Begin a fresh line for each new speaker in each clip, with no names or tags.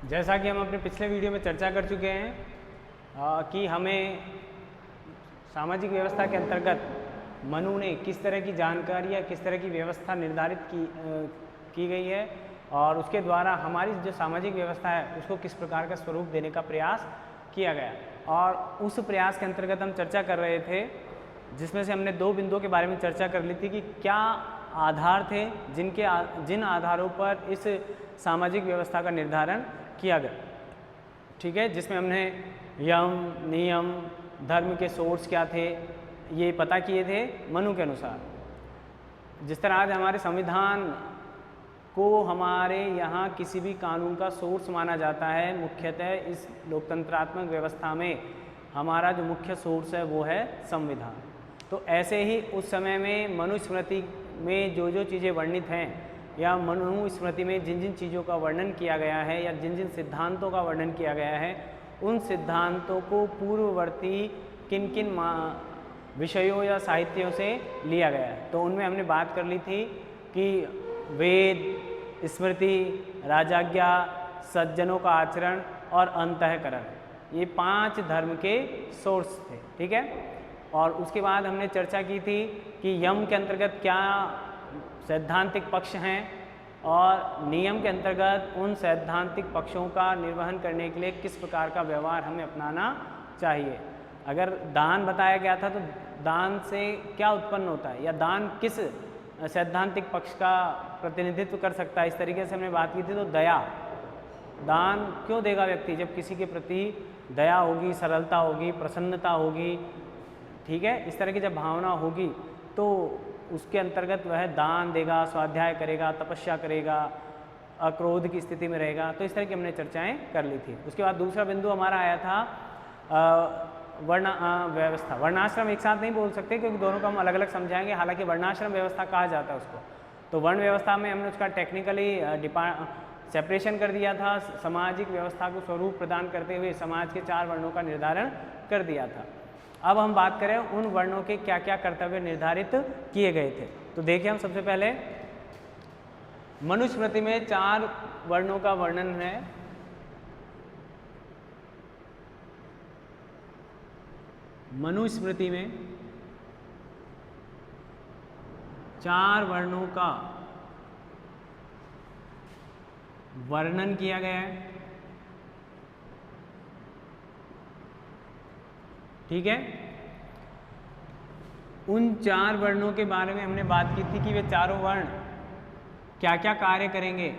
जैसा कि हम अपने पिछले वीडियो में चर्चा कर चुके हैं कि हमें सामाजिक व्यवस्था के अंतर्गत मनु ने किस तरह की जानकारी या किस तरह की व्यवस्था निर्धारित की गई है और उसके द्वारा हमारी जो सामाजिक व्यवस्था है उसको किस प्रकार का स्वरूप देने का प्रयास किया गया। और उस प्रयास के अंतर्गत हम चर्चा कर रहे थे जिसमें से हमने दो बिंदुओं के बारे में चर्चा कर ली थी कि क्या आधार थे जिन आधारों पर इस सामाजिक व्यवस्था का निर्धारण किया गया। ठीक है, जिसमें हमने यम, नियम, धर्म के सोर्स क्या थे ये पता किए थे मनु के अनुसार। जिस तरह आज हमारे संविधान को हमारे यहाँ किसी भी कानून का सोर्स माना जाता है, मुख्यतः इस लोकतंत्रात्मक व्यवस्था में हमारा जो मुख्य सोर्स है वो है संविधान। तो ऐसे ही उस समय में मनुस्मृति में जो जो चीज़ें वर्णित हैं या मनुस्मृति में जिन जिन चीज़ों का वर्णन किया गया है या जिन जिन सिद्धांतों का वर्णन किया गया है उन सिद्धांतों को पूर्ववर्ती किन किन विषयों या साहित्यों से लिया गया है। तो उनमें हमने बात कर ली थी कि वेद, स्मृति, राजाज्ञा, सज्जनों का आचरण और अंतःकरण, ये 5 धर्म के सोर्स थे। ठीक है, और उसके बाद हमने चर्चा की थी कि यम के अंतर्गत क्या सैद्धांतिक पक्ष हैं और नियम के अंतर्गत उन सैद्धांतिक पक्षों का निर्वहन करने के लिए किस प्रकार का व्यवहार हमें अपनाना चाहिए। अगर दान बताया गया था तो दान से क्या उत्पन्न होता है या दान किस सैद्धांतिक पक्ष का प्रतिनिधित्व कर सकता है, इस तरीके से हमने बात की थी। तो दया, दान क्यों देगा व्यक्ति? जब किसी के प्रति दया होगी, सरलता होगी, प्रसन्नता होगी, ठीक है, इस तरह की जब भावना होगी तो उसके अंतर्गत वह दान देगा, स्वाध्याय करेगा, तपस्या करेगा, अक्रोध की स्थिति में रहेगा। तो इस तरह की हमने चर्चाएं कर ली थी। उसके बाद दूसरा बिंदु हमारा आया था वर्ण व्यवस्था। वर्णाश्रम एक साथ नहीं बोल सकते क्योंकि दोनों को हम अलग अलग समझाएंगे, हालांकि वर्णाश्रम व्यवस्था कहा जाता है उसको। तो वर्ण व्यवस्था में हमने उसका टेक्निकली सेपरेशन कर दिया था, सामाजिक व्यवस्था को स्वरूप प्रदान करते हुए समाज के 4 वर्णों का निर्धारण कर दिया था। अब हम बात करें उन वर्णों के क्या क्या कर्तव्य निर्धारित किए गए थे। तो देखिए, हम सबसे पहले मनुस्मृति में 4 वर्णों का वर्णन है। मनुस्मृति में 4 वर्णों का वर्णन किया गया है। ठीक है, उन 4 वर्णों के बारे में हमने बात की थी कि वे चारों वर्ण क्या क्या कार्य करेंगे,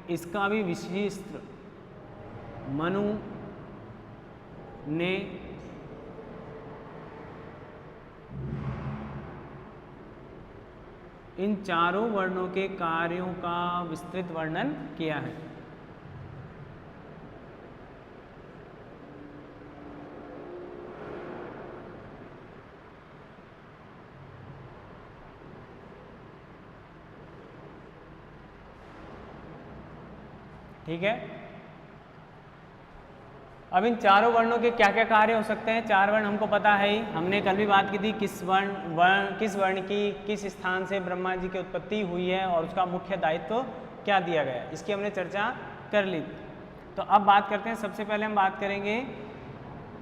इसका भी विशिष्ट मनु ने इन चारों वर्णों के कार्यों का विस्तृत वर्णन किया है। ठीक है, अब इन चारों वर्णों के क्या क्या कार्य हो सकते हैं। 4 वर्ण हमको पता है ही, हमने कल भी बात की थी किस वर्ण की किस स्थान से ब्रह्मा जी की उत्पत्ति हुई है और उसका मुख्य दायित्व क्या दिया गया है, इसकी हमने चर्चा कर ली। तो अब बात करते हैं, सबसे पहले हम बात करेंगे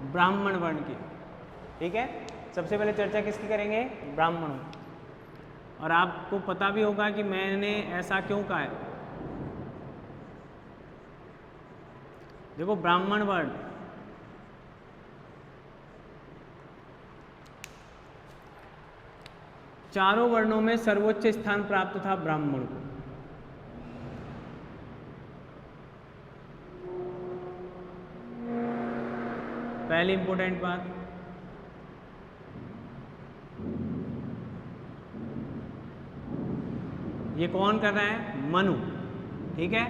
ब्राह्मण वर्ण की। ठीक है, सबसे पहले चर्चा किसकी करेंगे? ब्राह्मण। और आपको पता भी होगा कि मैंने ऐसा क्यों कहा है। देखो, ब्राह्मण वर्ण चारों वर्णों में सर्वोच्च स्थान प्राप्त था ब्राह्मण को। पहली इंपॉर्टेंट बात, ये कौन कर रहा है? मनु। ठीक है,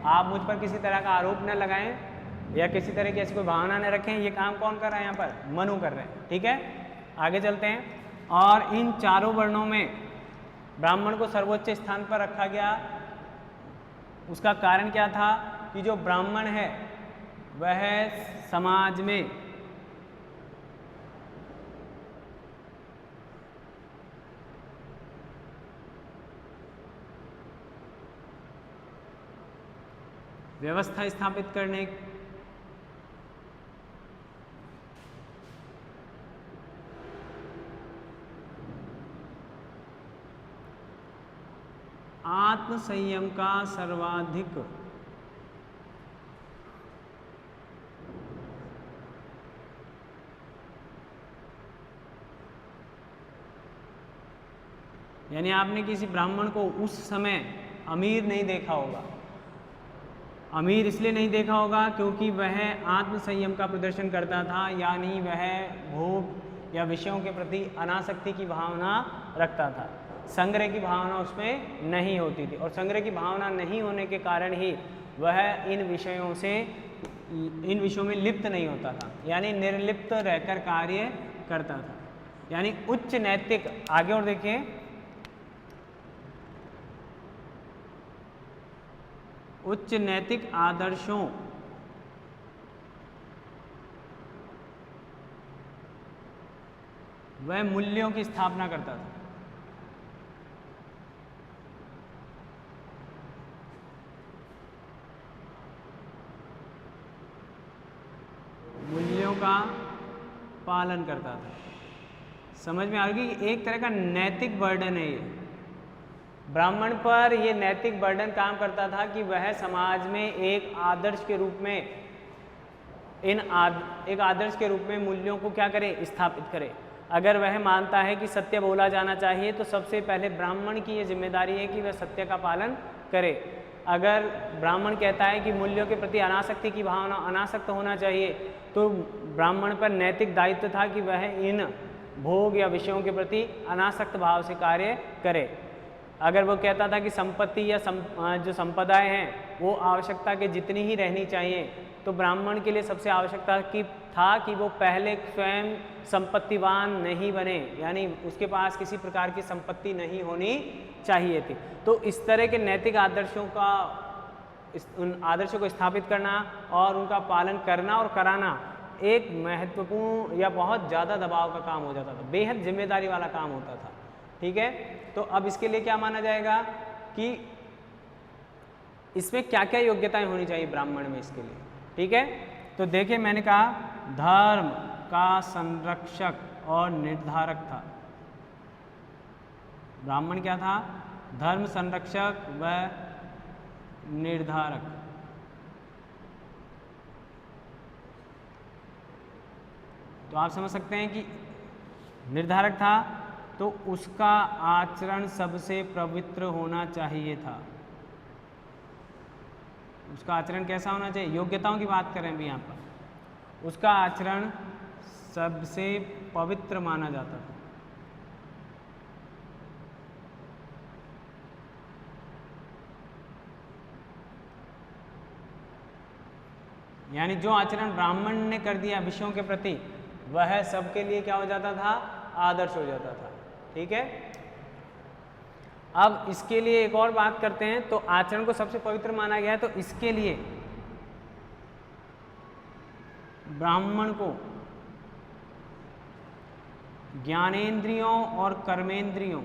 आप मुझ पर किसी तरह का आरोप न लगाएं या किसी तरह की ऐसी कोई भावना न रखें। ये काम कौन कर रहा है? यहाँ पर मनु कर रहे हैं। ठीक है, आगे चलते हैं। और इन चारों वर्णों में ब्राह्मण को सर्वोच्च स्थान पर रखा गया। उसका कारण क्या था कि जो ब्राह्मण है वह समाज में व्यवस्था स्थापित करने, आत्म संयम का सर्वाधिक यानी आपने किसी ब्राह्मण को उस समय अमीर नहीं देखा होगा। अमीर इसलिए नहीं देखा होगा क्योंकि वह आत्म संयम का प्रदर्शन करता था, यानी वह भोग या विषयों के प्रति अनासक्ति की भावना रखता था। संग्रह की भावना उसमें नहीं होती थी और संग्रह की भावना नहीं होने के कारण ही वह इन विषयों में लिप्त नहीं होता था, यानी निर्लिप्त रहकर कार्य करता था। यानी उच्च नैतिक, आगे और देखिए, उच्च नैतिक आदर्शों वह मूल्यों की स्थापना करता था। मूल्यों का पालन करता था। समझ में आ गई? एक तरह का नैतिक बर्डन है ये। ब्राह्मण पर ये नैतिक बर्डन काम करता था कि वह समाज में एक आदर्श के रूप में एक आदर्श के रूप में मूल्यों को क्या करे, स्थापित करे। अगर वह मानता है कि सत्य बोला जाना चाहिए तो सबसे पहले ब्राह्मण की ये जिम्मेदारी है कि वह सत्य का पालन करे। अगर ब्राह्मण कहता है कि मूल्यों के प्रति अनासक्ति की भावना, अनासक्त होना चाहिए, तो ब्राह्मण पर नैतिक दायित्व था कि वह इन भोग या विषयों के प्रति अनासक्त भाव से कार्य करे। अगर वो कहता था कि संपत्ति या जो संपदाएं हैं वो आवश्यकता के जितनी ही रहनी चाहिए, तो ब्राह्मण के लिए सबसे आवश्यकता की था कि वो पहले स्वयं संपत्तिवान नहीं बने, यानी उसके पास किसी प्रकार की संपत्ति नहीं होनी चाहिए थी। तो इस तरह के नैतिक आदर्शों का, उन आदर्शों को स्थापित करना और उनका पालन करना और कराना एक महत्वपूर्ण या बहुत ज़्यादा दबाव का काम हो जाता था, बेहद जिम्मेदारी वाला काम होता था। ठीक है, तो अब इसके लिए क्या माना जाएगा कि इसमें क्या क्या योग्यताएं होनी चाहिए ब्राह्मण में इसके लिए। ठीक है, तो देखिए मैंने कहा धर्म का संरक्षक और निर्धारक था। ब्राह्मण क्या था? धर्म संरक्षक व निर्धारक। तो आप समझ सकते हैं कि निर्धारक था तो उसका आचरण सबसे पवित्र होना चाहिए था। उसका आचरण कैसा होना चाहिए? योग्यताओं की बात करें अभी यहाँ पर। उसका आचरण सबसे पवित्र माना जाता था। यानी जो आचरण ब्राह्मण ने कर दिया विषयों के प्रति, वह सबके लिए क्या हो जाता था? आदर्श हो जाता था। ठीक है, अब इसके लिए एक और बात करते हैं। तो आचरण को सबसे पवित्र माना गया है, तो इसके लिए ब्राह्मण को ज्ञानेंद्रियों और कर्मेंद्रियों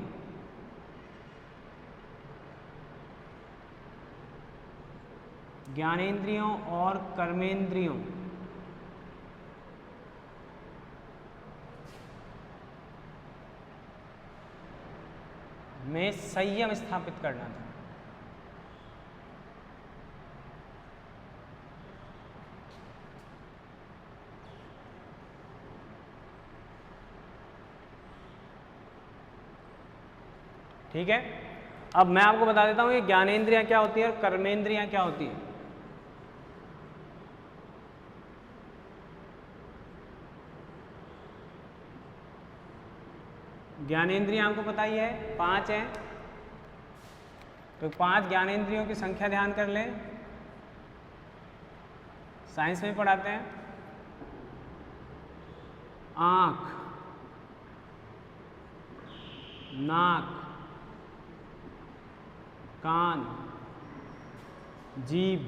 में संयम स्थापित करना था। ठीक है, अब मैं आपको बता देता हूं ये ज्ञानेंद्रियां क्या होती है और कर्मेंद्रियां क्या होती है। ज्ञानेंद्रियां हमको पता ही है 5 हैं, तो 5 ज्ञानेंद्रियों की संख्या ध्यान कर लें, साइंस में पढ़ाते हैं। आँख, नाक, कान, जीभ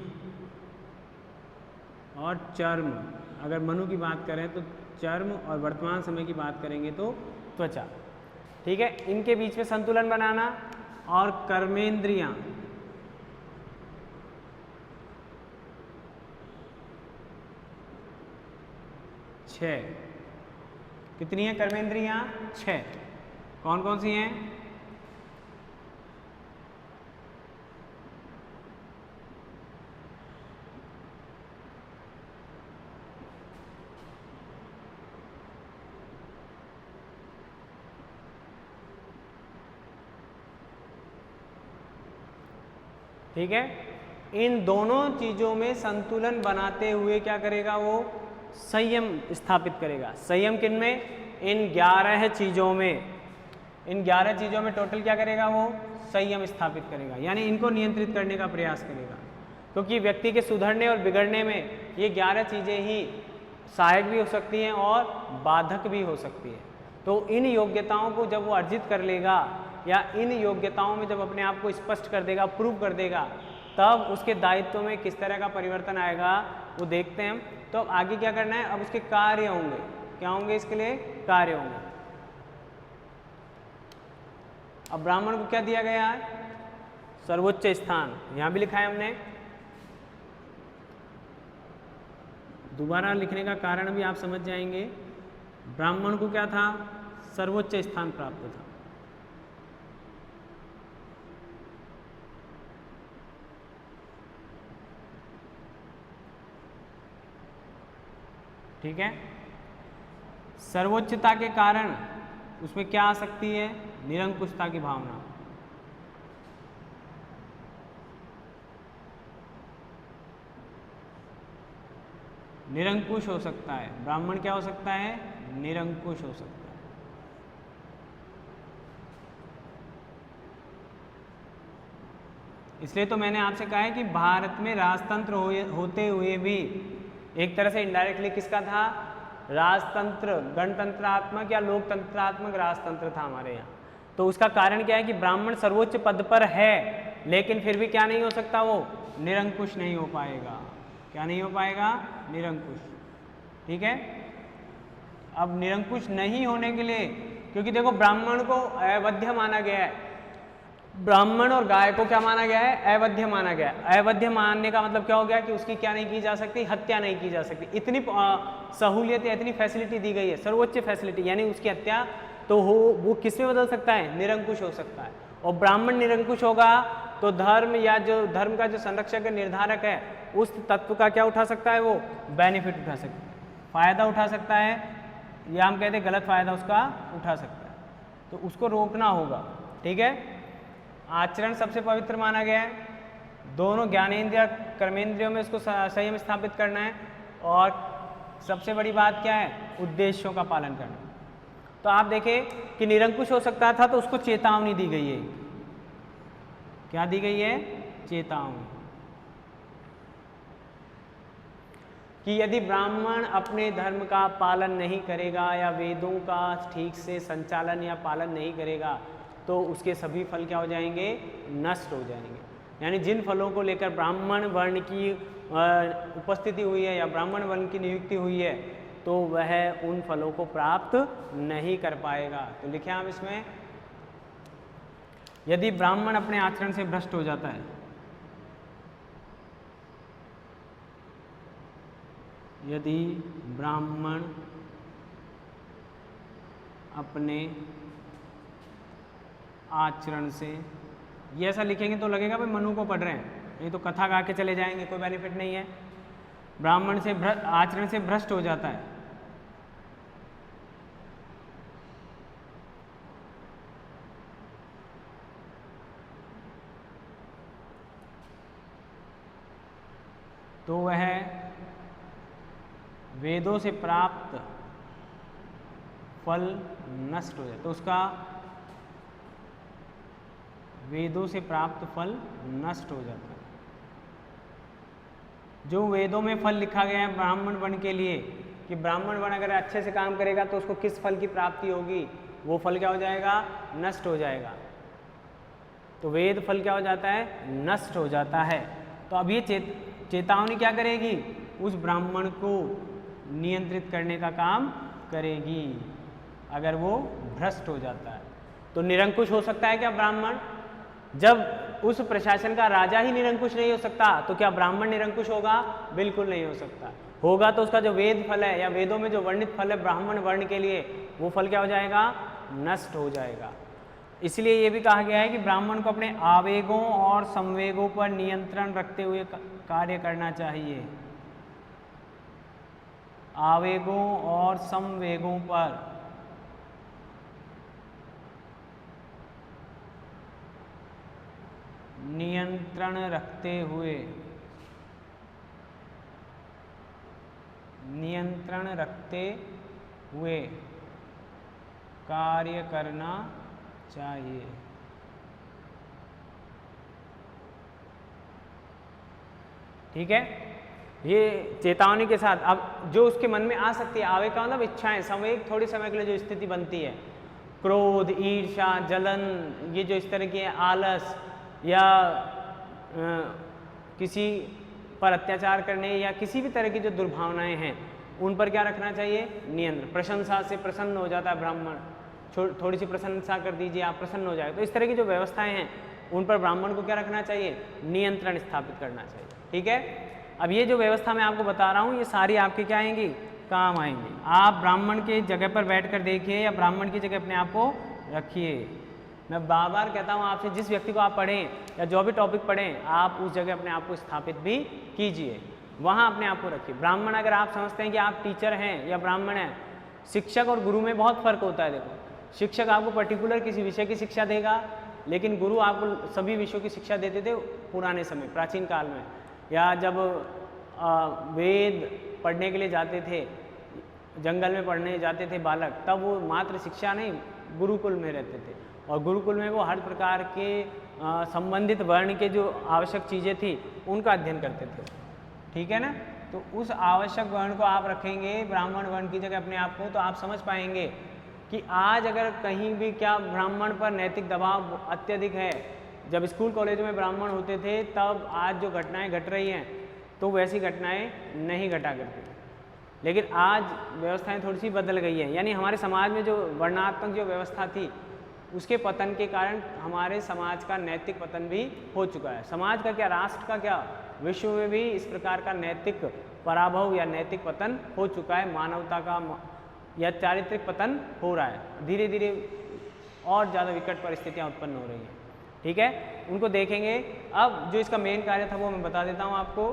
और चर्म। अगर मनु की बात करें तो चर्म, और वर्तमान समय की बात करेंगे तो त्वचा। ठीक है, इनके बीच में संतुलन बनाना। और कर्मेंद्रियां, 6। कितनी है कर्मेंद्रियां? 6। कौन कौन सी हैं? ठीक है, इन दोनों चीजों में संतुलन बनाते हुए क्या करेगा वो? संयम स्थापित करेगा। संयम किन में? इन 11 चीजों में। इन 11 चीजों में टोटल क्या करेगा वो? संयम स्थापित करेगा, यानी इनको नियंत्रित करने का प्रयास करेगा। क्योंकि व्यक्ति के सुधरने और बिगड़ने में ये 11 चीजें ही सहायक भी हो सकती हैं और बाधक भी हो सकती है। तो इन योग्यताओं को जब वो अर्जित कर लेगा या इन योग्यताओं में जब अपने आप को स्पष्ट कर देगा, प्रूव कर देगा, तब उसके दायित्व में किस तरह का परिवर्तन आएगा वो देखते हैं हम। तो अब आगे क्या करना है? अब उसके कार्य होंगे। क्या होंगे? इसके लिए कार्य होंगे। अब ब्राह्मण को क्या दिया गया है? सर्वोच्च स्थान। यहां भी लिखा है हमने। दोबारा लिखने का कारण भी आप समझ जाएंगे। ब्राह्मण को क्या था? सर्वोच्च स्थान प्राप्त था। ठीक है, सर्वोच्चता के कारण उसमें क्या आ सकती है? निरंकुशता की भावना। निरंकुश हो सकता है। ब्राह्मण क्या हो सकता है? निरंकुश हो सकता है। इसलिए तो मैंने आपसे कहा है कि भारत में राजतंत्र होते हुए भी एक तरह से इनडायरेक्टली किसका था? राजतंत्र, गणतंत्रात्मक या लोकतंत्रात्मक राजतंत्र था हमारे यहाँ। तो उसका कारण क्या है कि ब्राह्मण सर्वोच्च पद पर है, लेकिन फिर भी क्या नहीं हो सकता? वो निरंकुश नहीं हो पाएगा। क्या नहीं हो पाएगा? निरंकुश। ठीक है, अब निरंकुश नहीं होने के लिए, क्योंकि देखो ब्राह्मण को अवध्य माना गया है, ब्राह्मण और गाय को क्या माना गया है? अवध्य माना गया है। अवध्य मानने का मतलब क्या हो गया कि उसकी क्या नहीं की जा सकती? हत्या नहीं की जा सकती। इतनी सहूलियत या इतनी फैसिलिटी दी गई है, सर्वोच्च फैसिलिटी, यानी उसकी हत्या तो हो वो किस में बदल सकता है? निरंकुश हो सकता है। और ब्राह्मण निरंकुश होगा तो धर्म या जो धर्म का जो संरक्षक है, निर्धारक है, उस तत्व का क्या उठा सकता है? वो बेनिफिट उठा सकता है, फायदा उठा सकता है, या हम कहते हैं गलत फायदा उसका उठा सकता है। तो उसको रोकना होगा। ठीक है, आचरण सबसे पवित्र माना गया है। दोनों ज्ञानेंद्रिय कर्मेंद्रियों में उसको संयम स्थापित करना है। और सबसे बड़ी बात क्या है? उद्देश्यों का पालन करना। तो आप देखें कि निरंकुश हो सकता था तो उसको चेतावनी दी गई है। क्या दी गई है? चेतावनी कि यदि ब्राह्मण अपने धर्म का पालन नहीं करेगा या वेदों का ठीक से संचालन या पालन नहीं करेगा तो उसके सभी फल क्या हो जाएंगे? नष्ट हो जाएंगे। यानी जिन फलों को लेकर ब्राह्मण वर्ण की उपस्थिति हुई है या ब्राह्मण वर्ण की नियुक्ति हुई है, तो वह उन फलों को प्राप्त नहीं कर पाएगा। तो लिखे हम इसमें, यदि ब्राह्मण अपने आचरण से भ्रष्ट हो जाता है, यदि ब्राह्मण अपने आचरण से, ये ऐसा लिखेंगे तो लगेगा भाई मनु को पढ़ रहे हैं, नहीं तो कथा गा के चले जाएंगे, कोई बेनिफिट नहीं है। ब्राह्मण से आचरण से भ्रष्ट हो जाता है, तो वह वेदों से प्राप्त फल नष्ट हो जाए, तो उसका वेदों से प्राप्त फल नष्ट हो जाता है। जो वेदों में फल लिखा गया है ब्राह्मण वर्ण के लिए कि ब्राह्मण वर्ण अगर अच्छे से काम करेगा तो उसको किस फल की प्राप्ति होगी, वो फल क्या हो जाएगा? नष्ट हो जाएगा। तो वेद फल क्या हो जाता है? नष्ट हो जाता है। तो अब ये चेतावनी क्या करेगी? उस ब्राह्मण को नियंत्रित करने का काम करेगी अगर वो भ्रष्ट हो जाता है। तो निरंकुश हो सकता है क्या ब्राह्मण? जब उस प्रशासन का राजा ही निरंकुश नहीं हो सकता तो क्या ब्राह्मण निरंकुश होगा? बिल्कुल नहीं हो सकता। होगा तो उसका जो वेद फल है या वेदों में जो वर्णित फल है ब्राह्मण वर्ण के लिए, वो फल क्या हो जाएगा? नष्ट हो जाएगा। इसलिए ये भी कहा गया है कि ब्राह्मण को अपने आवेगों और संवेगों पर नियंत्रण रखते हुए कार्य करना चाहिए। आवेगों और संवेगों पर नियंत्रण रखते हुए कार्य करना चाहिए। ठीक है, ये चेतावनी के साथ। अब जो उसके मन में आ सकती है, आवेग का मतलब इच्छाएं, संवेग थोड़ी समय के लिए जो स्थिति बनती है, क्रोध, ईर्ष्या, जलन, ये जो इस तरह की आलस या किसी पर अत्याचार करने या किसी भी तरह की जो दुर्भावनाएं हैं, उन पर क्या रखना चाहिए? नियंत्रण। प्रशंसा से प्रसन्न हो जाता है ब्राह्मण, थोड़ी सी प्रशंसा कर दीजिए, आप प्रसन्न हो जाए। तो इस तरह की जो व्यवस्थाएं हैं उन पर ब्राह्मण को क्या रखना चाहिए? नियंत्रण स्थापित करना चाहिए। ठीक है, अब ये जो व्यवस्था मैं आपको बता रहा हूँ, ये सारी आपके क्या आएंगी? काम आएंगी। आप ब्राह्मण के जगह पर बैठ कर देखिए या ब्राह्मण की जगह अपने आप को रखिए। मैं बार बार कहता हूँ आपसे, जिस व्यक्ति को आप पढ़ें या जो भी टॉपिक पढ़ें, आप उस जगह अपने आप को स्थापित भी कीजिए, वहाँ अपने आप को रखिए। ब्राह्मण, अगर आप समझते हैं कि आप टीचर हैं या ब्राह्मण हैं, शिक्षक और गुरु में बहुत फर्क होता है। देखो, शिक्षक आपको पर्टिकुलर किसी विषय की शिक्षा देगा, लेकिन गुरु आपको सभी विषयों की शिक्षा देते थे पुराने समय, प्राचीन काल में। या जब वेद पढ़ने के लिए जाते थे, जंगल में पढ़ने जाते थे बालक, तब वो मात्र शिक्षा नहीं, गुरुकुल में रहते थे। और गुरुकुल में वो हर प्रकार के संबंधित वर्ण के जो आवश्यक चीज़ें थी उनका अध्ययन करते थे। ठीक है ना? तो उस आवश्यक वर्ण को आप रखेंगे ब्राह्मण वर्ण की जगह अपने आप को, तो आप समझ पाएंगे कि आज अगर कहीं भी क्या ब्राह्मण पर नैतिक दबाव अत्यधिक है। जब स्कूल कॉलेज में ब्राह्मण होते थे, तब आज जो घटनाएं घट रही हैं तो वैसी घटनाएं नहीं घटा करती। लेकिन आज व्यवस्थाएं थोड़ी सी बदल गई हैं, यानी हमारे समाज में जो वर्णात्मक जो व्यवस्था थी उसके पतन के कारण हमारे समाज का नैतिक पतन भी हो चुका है। समाज का क्या, राष्ट्र का क्या, विश्व में भी इस प्रकार का नैतिक पराभव या नैतिक पतन हो चुका है। मानवता का या चारित्रिक पतन हो रहा है, धीरे धीरे और ज़्यादा विकट परिस्थितियाँ उत्पन्न हो रही हैं। ठीक है, उनको देखेंगे। अब जो इसका मेन कार्य था वो मैं बता देता हूँ आपको।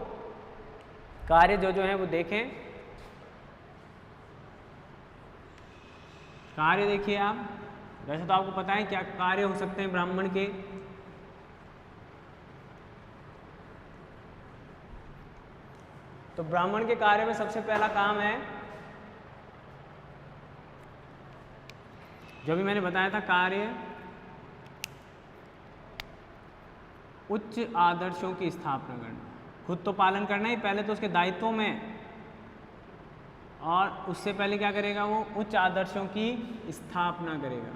कार्य जो है वो देखें। कार्य देखिए आप, वैसे तो आपको पता है क्या कार्य हो सकते हैं ब्राह्मण के। तो ब्राह्मण के कार्य में सबसे पहला काम है, जो भी मैंने बताया था, कार्य उच्च आदर्शों की स्थापना करना। खुद तो पालन करना ही पहले, तो उसके दायित्वों में, और उससे पहले क्या करेगा वो? उच्च आदर्शों की स्थापना करेगा।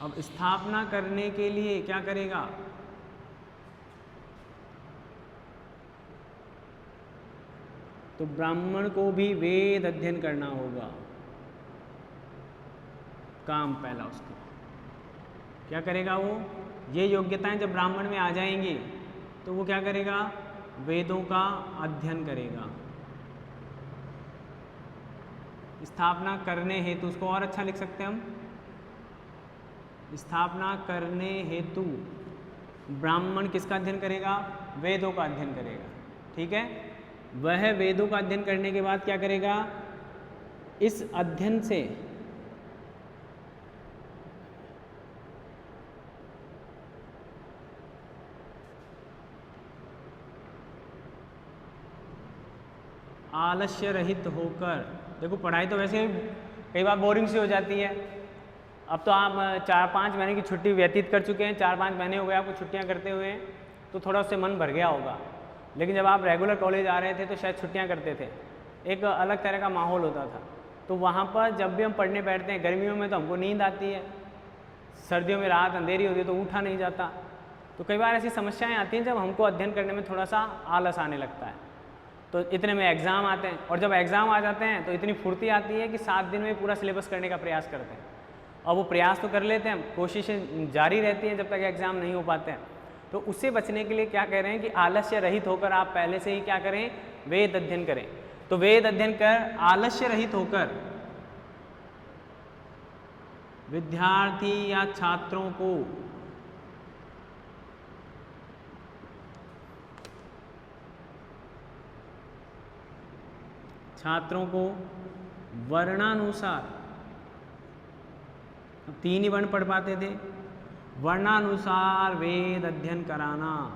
अब स्थापना करने के लिए क्या करेगा? तो ब्राह्मण को भी वेद अध्ययन करना होगा। काम पहला उसका क्या करेगा वो? ये योग्यताएं जब ब्राह्मण में आ जाएंगी तो वो क्या करेगा? वेदों का अध्ययन करेगा। स्थापना करने हेतु, उसको और अच्छा लिख सकते हैं हम, स्थापना करने हेतु ब्राह्मण किसका अध्ययन करेगा? वेदों का अध्ययन करेगा। ठीक है, वह वेदों का अध्ययन करने के बाद क्या करेगा? इस अध्ययन से आलस्य रहित होकर, देखो पढ़ाई तो वैसे कई बार बोरिंग सी हो जाती है। अब तो आप 4-5 महीने की छुट्टी व्यतीत कर चुके हैं, 4-5 महीने हो गए आपको छुट्टियां करते हुए, तो थोड़ा उससे मन भर गया होगा। लेकिन जब आप रेगुलर कॉलेज आ रहे थे तो शायद छुट्टियां करते थे, एक अलग तरह का माहौल होता था। तो वहाँ पर जब भी हम पढ़ने बैठते हैं, गर्मियों में तो हमको नींद आती है, सर्दियों में रात अंधेरी होती है तो उठा नहीं जाता। तो कई बार ऐसी समस्याएं आती हैं जब हमको अध्ययन करने में थोड़ा सा आलस आने लगता है। तो इतने में एग्ज़ाम आते हैं, और जब एग्ज़ाम आ जाते हैं तो इतनी फुर्ती आती है कि 7 दिन में पूरा सिलेबस करने का प्रयास करते हैं। और वो प्रयास तो कर लेते हैं, कोशिशें जारी रहती हैं जब तक एग्ज़ाम नहीं हो पाते हैं। तो उससे बचने के लिए क्या कह रहे हैं कि आलस्य रहित होकर आप पहले से ही क्या करें, वेद अध्ययन करें। तो वेद अध्ययन कर आलस्य रहित होकर विद्यार्थी या छात्रों को वर्णानुसार, 3 ही वर्ण पढ़ पाते थे, वर्णानुसार वेद अध्ययन कराना,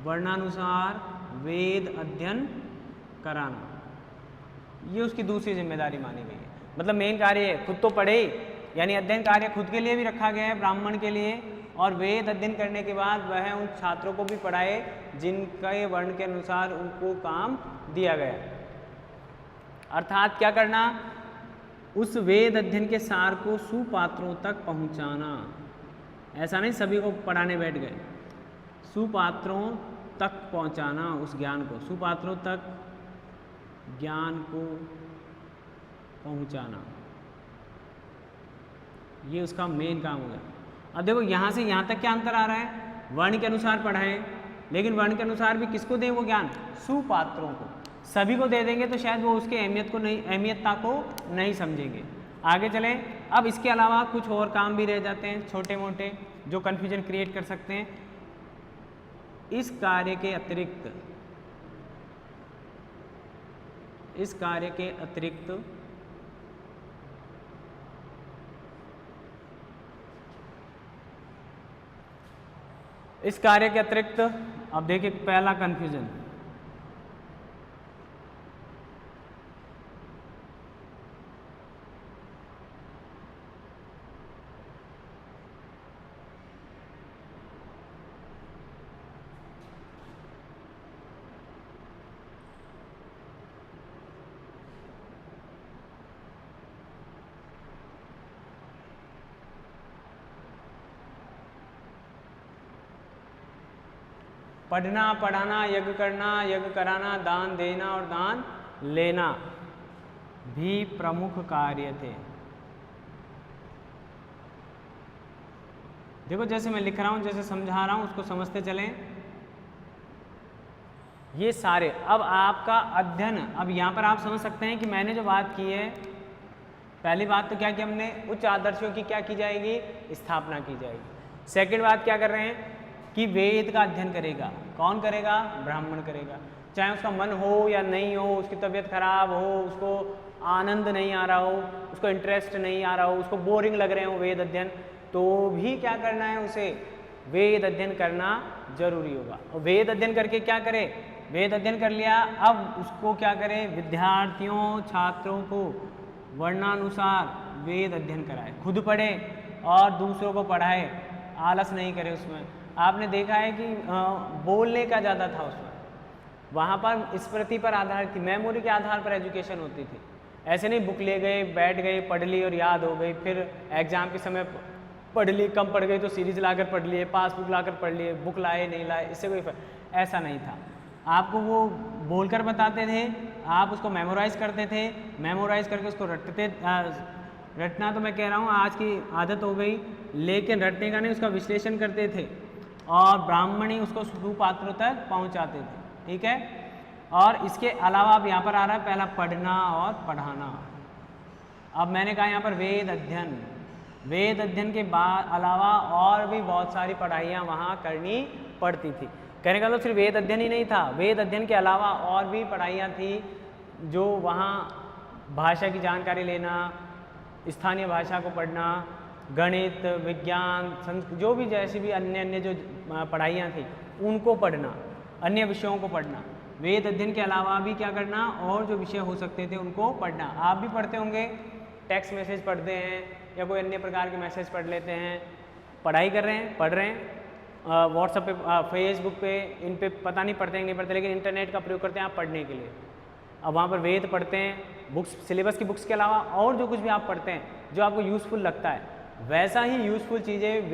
वर्णानुसार वेद अध्ययन कराना, ये उसकी दूसरी जिम्मेदारी मानी गई है। मतलब मेन कार्य है, खुद तो पढ़े, यानी अध्ययन कार्य खुद के लिए भी रखा गया है ब्राह्मण के लिए, और वेद अध्ययन करने के बाद वह उन छात्रों को भी पढ़ाए जिनके वर्ण के अनुसार उनको काम दिया गया। अर्थात क्या करना, उस वेद अध्ययन के सार को सुपात्रों तक पहुंचाना। ऐसा नहीं सभी को पढ़ाने बैठ गए, सुपात्रों तक पहुंचाना उस ज्ञान को, सुपात्रों तक ज्ञान को पहुंचाना, ये उसका मेन काम हो गया। अब देखो यहाँ से यहाँ तक क्या अंतर आ रहा है, वर्ण के अनुसार पढ़ाएं, लेकिन वर्ण के अनुसार भी किसको दें वो ज्ञान, सुपात्रों को। सभी को दे देंगे तो शायद वो उसके अहमियतता को नहीं समझेंगे। आगे चलें। अब इसके अलावा कुछ और काम भी रह जाते हैं छोटे मोटे जो कन्फ्यूजन क्रिएट कर सकते हैं। इस कार्य के अतिरिक्त इस कार्य के अतिरिक्त अब देखिए पहला कन्फ्यूजन, पढ़ना, पढ़ाना, यज्ञ करना, यज्ञ कराना, दान देना और दान लेना भी प्रमुख कार्य थे। देखो जैसे मैं लिख रहा हूं, जैसे समझा रहा हूं, उसको समझते चलें। ये सारे, अब आपका अध्ययन, अब यहाँ पर आप समझ सकते हैं कि मैंने जो बात की है, पहली बात तो क्या कि हमने उच्च आदर्शों की क्या की जाएगी, स्थापना की जाएगी। सेकंड बात क्या कर रहे हैं कि वेद का अध्ययन करेगा, कौन करेगा, ब्राह्मण करेगा, चाहे उसका मन हो या नहीं हो, उसकी तबीयत खराब हो, उसको आनंद नहीं आ रहा हो, उसको इंटरेस्ट नहीं आ रहा हो, उसको बोरिंग लग रहे हो वेद अध्ययन, तो भी क्या करना है, उसे वेद अध्ययन करना जरूरी होगा। और वेद अध्ययन करके क्या करे, वेद अध्ययन कर लिया, अब उसको क्या करे, विद्यार्थियों छात्रों को वर्णानुसार वेद अध्ययन कराए, खुद पढ़े और दूसरों को पढ़ाए, आलस नहीं करे उसमें। आपने देखा है कि बोलने का ज़्यादा था उसमें, वहाँ पर स्मृति पर आधारित थी, मेमोरी के आधार पर एजुकेशन होती थी। ऐसे नहीं बुक ले गए, बैठ गए, पढ़ ली और याद हो गई, फिर एग्जाम के समय पढ़ ली, कम पढ़ गई तो सीरीज लाकर पढ़ लिए, पासबुक लाकर पढ़ लिए, बुक लाए नहीं लाए, इससे कोई ऐसा नहीं था। आपको वो बोलकर बताते थे, आप उसको मेमोराइज करते थे, मेमोराइज करके उसको रटना तो मैं कह रहा हूँ आज की आदत हो गई, लेकिन रटने का नहीं, उसका विश्लेषण करते थे और ब्राह्मण ही उसको सुपात्रों तक पहुँचाते थे। ठीक है। और इसके अलावा अब यहाँ पर आ रहा है पहला पढ़ना और पढ़ाना। अब मैंने कहा यहाँ पर वेद अध्ययन, वेद अध्ययन के बाद अलावा और भी बहुत सारी पढ़ाइयाँ वहाँ करनी पड़ती थी। कहने का मतलब सिर्फ वेद अध्ययन ही नहीं था, वेद अध्ययन के अलावा और भी पढ़ाइयाँ थी जो वहाँ भाषा की जानकारी लेना, स्थानीय भाषा को पढ़ना, गणित, विज्ञान, जो भी जैसी भी अन्य जो पढ़ाइयाँ थी उनको पढ़ना, अन्य विषयों को पढ़ना। वेद अध्ययन के अलावा भी क्या करना, और जो विषय हो सकते थे उनको पढ़ना। आप भी पढ़ते होंगे, टेक्स्ट मैसेज पढ़ते हैं या कोई अन्य प्रकार के मैसेज पढ़ लेते हैं, पढ़ाई कर रहे हैं, पढ़ रहे हैं, व्हाट्सएप पे, फेसबुक पे, इन पे पता नहीं पढ़ते हैं नहीं पढ़ते, लेकिन इंटरनेट का प्रयोग करते हैं आप पढ़ने के लिए। अब वहाँ पर वेद पढ़ते हैं, बुक्स, सिलेबस की बुक्स के अलावा और जो कुछ भी आप पढ़ते हैं जो आपको यूज़फुल लगता है, वैसा ही यूज़फुल चीज़ें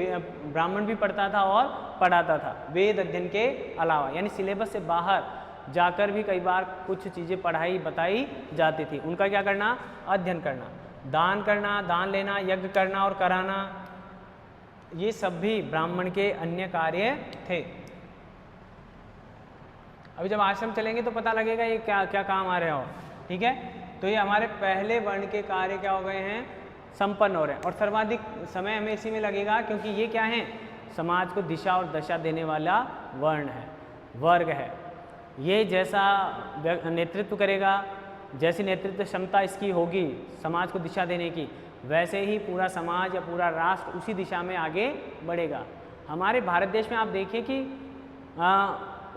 ब्राह्मण भी पढ़ता था और पढ़ाता था वेद अध्ययन के अलावा। यानी सिलेबस से बाहर जाकर भी कई बार कुछ चीज़ें पढ़ाई बताई जाती थी, उनका क्या करना, अध्ययन करना। दान करना, दान लेना, यज्ञ करना और कराना, ये सब भी ब्राह्मण के अन्य कार्य थे। अभी जब आश्रम चलेंगे तो पता लगेगा ये क्या क्या काम आ रहे हो, ठीक है। तो ये हमारे पहले वर्ण के कार्य क्या हो गए हैं, संपन्न हो रहे हैं, और सर्वाधिक समय हमें इसी में लगेगा क्योंकि ये क्या है, समाज को दिशा और दशा देने वाला वर्ण है, वर्ग है। ये जैसा नेतृत्व करेगा, जैसी नेतृत्व क्षमता इसकी होगी समाज को दिशा देने की, वैसे ही पूरा समाज या पूरा राष्ट्र उसी दिशा में आगे बढ़ेगा। हमारे भारत देश में आप देखिए कि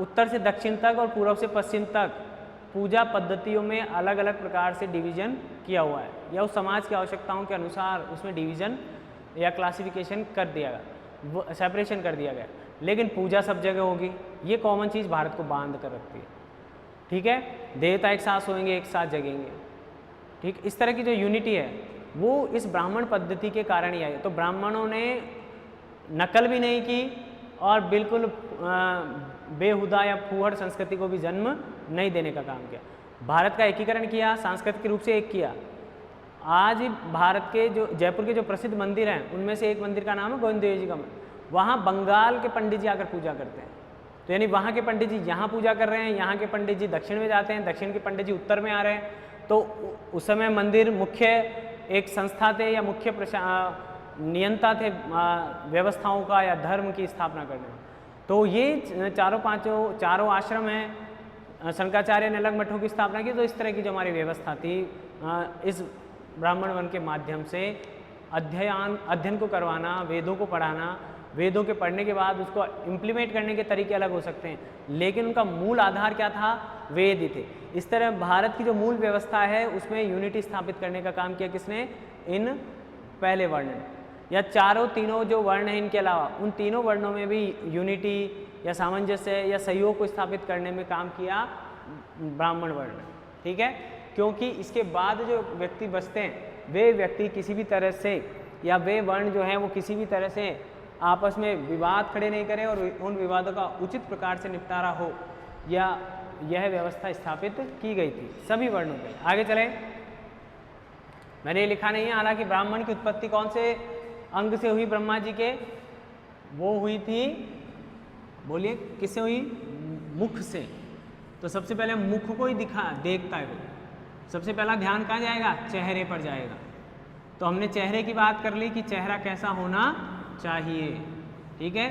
उत्तर से दक्षिण तक और पूर्व से पश्चिम तक पूजा पद्धतियों में अलग अलग प्रकार से डिवीज़न किया हुआ है, या उस समाज की आवश्यकताओं के अनुसार उसमें डिवीज़न या क्लासिफिकेशन कर दिया गया, सेपरेशन कर दिया गया, लेकिन पूजा सब जगह होगी। ये कॉमन चीज़ भारत को बांध कर रखती है, ठीक है। देवता एक साथ सोएंगे, एक साथ जगेंगे, ठीक। इस तरह की जो यूनिटी है वो इस ब्राह्मण पद्धति के कारण ही आई। तो ब्राह्मणों ने नकल भी नहीं की और बिल्कुल बेहुदा या फूहड़ संस्कृति को भी जन्म नहीं देने का काम किया। भारत का एकीकरण किया, सांस्कृतिक रूप से एक किया। आज भारत के जो जयपुर के जो प्रसिद्ध मंदिर हैं उनमें से एक मंदिर का नाम है गोविंद देव जी का मंदिर। वहाँ बंगाल के पंडित जी आकर पूजा करते हैं, तो यानी वहाँ के पंडित जी यहाँ पूजा कर रहे हैं, यहाँ के पंडित जी दक्षिण में जाते हैं, दक्षिण के पंडित जी उत्तर में आ रहे हैं। तो उस समय मंदिर मुख्य एक संस्था थे या मुख्य नियंता थे व्यवस्थाओं का या धर्म की स्थापना करने में। तो ये चारों आश्रम हैं, शंकराचार्य ने अलग मठों की स्थापना की। तो इस तरह की जो हमारी व्यवस्था थी, इस ब्राह्मण वन के माध्यम से अध्ययन को करवाना, वेदों को पढ़ाना, वेदों के पढ़ने के बाद उसको इम्प्लीमेंट करने के तरीके अलग हो सकते हैं, लेकिन उनका मूल आधार क्या था, वेद ही थे। इस तरह भारत की जो मूल व्यवस्था है उसमें यूनिटी स्थापित करने का काम किया किसने, इन पहले वर्ण ने। या तीनों जो वर्ण हैं इनके अलावा उन तीनों वर्णों में भी यूनिटी या सामंजस्य या सहयोग को स्थापित करने में काम किया ब्राह्मण वर्ण, ठीक है। क्योंकि इसके बाद जो व्यक्ति बचते हैं वे व्यक्ति किसी भी तरह से या वे वर्ण जो हैं वो किसी भी तरह से आपस में विवाद खड़े नहीं करें और उन विवादों का उचित प्रकार से निपटारा हो, या यह व्यवस्था स्थापित की गई थी सभी वर्णों के। आगे चलें, मैंने ये लिखा नहीं है, हालांकि ब्राह्मण की उत्पत्ति कौन से अंग से हुई ब्रह्मा जी के, वो हुई थी, बोलिए किससे हुई, मुख से। तो सबसे पहले मुख को ही देखता है वो, सबसे पहला ध्यान कहाँ जाएगा, चेहरे पर जाएगा। तो हमने चेहरे की बात कर ली कि चेहरा कैसा होना चाहिए, ठीक है।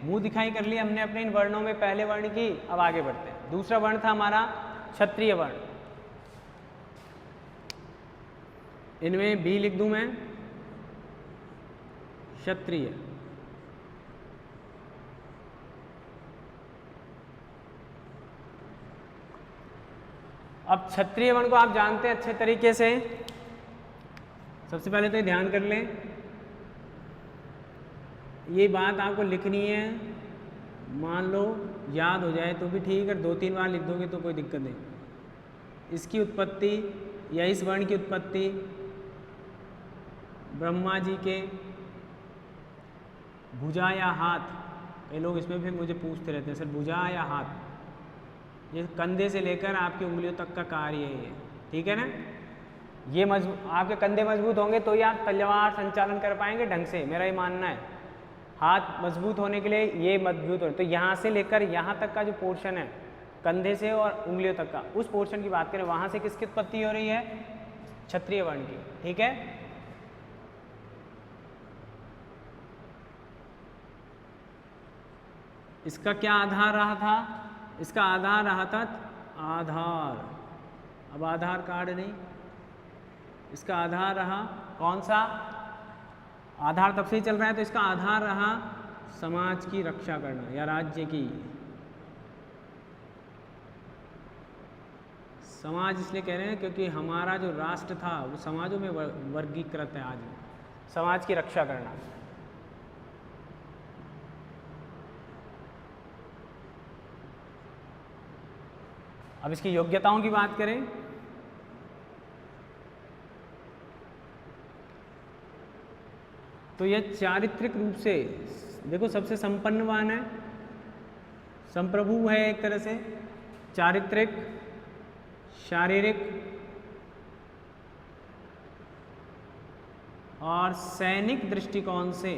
मुंह दिखाई कर लिया हमने अपने इन वर्णों में पहले वर्ण की। अब आगे बढ़ते हैं। दूसरा वर्ण था हमारा क्षत्रिय वर्ण, इनमें बी लिख दूं मैं, क्षत्रिय। अब क्षत्रिय वर्ण को आप जानते हैं अच्छे तरीके से। सबसे पहले तो ध्यान कर लें, ये बात आपको लिखनी है, मान लो याद हो जाए तो भी ठीक है, 2-3 बार लिख दोगे तो कोई दिक्कत नहीं। इसकी उत्पत्ति या इस वर्ण की उत्पत्ति ब्रह्मा जी के भुजा या हाथ, कई लोग इसमें भी मुझे पूछते रहते हैं सर भुजा या हाथ, ये कंधे से लेकर आपकी उंगलियों तक का कार्य है, ठीक है ना। ये आपके कंधे मजबूत होंगे तो ही आप तलवार संचालन कर पाएंगे ढंग से, मेरा ये मानना है। हाथ मजबूत होने के लिए ये मजबूत हो, तो यहाँ से लेकर यहाँ तक का जो पोर्शन है कंधे से और उंगलियों तक का, उस पोर्शन की बात करें, वहाँ से किसकी उत्पत्ति हो रही है, क्षत्रिय वर्ण की, ठीक है। इसका क्या आधार रहा था, इसका आधार रहा था आधार, अब आधार कार्ड नहीं, इसका आधार रहा कौन सा, आधार तब से ही चल रहा है, तो इसका आधार रहा समाज की रक्षा करना या राज्य की। समाज इसलिए कह रहे हैं क्योंकि हमारा जो राष्ट्र था वो समाजों में वर्गीकृत है। आज समाज की रक्षा करना। अब इसकी योग्यताओं की बात करें, तो यह चारित्रिक रूप से देखो सबसे संपन्नवान है, संप्रभु है एक तरह से, चारित्रिक, शारीरिक, और सैनिक दृष्टिकोण से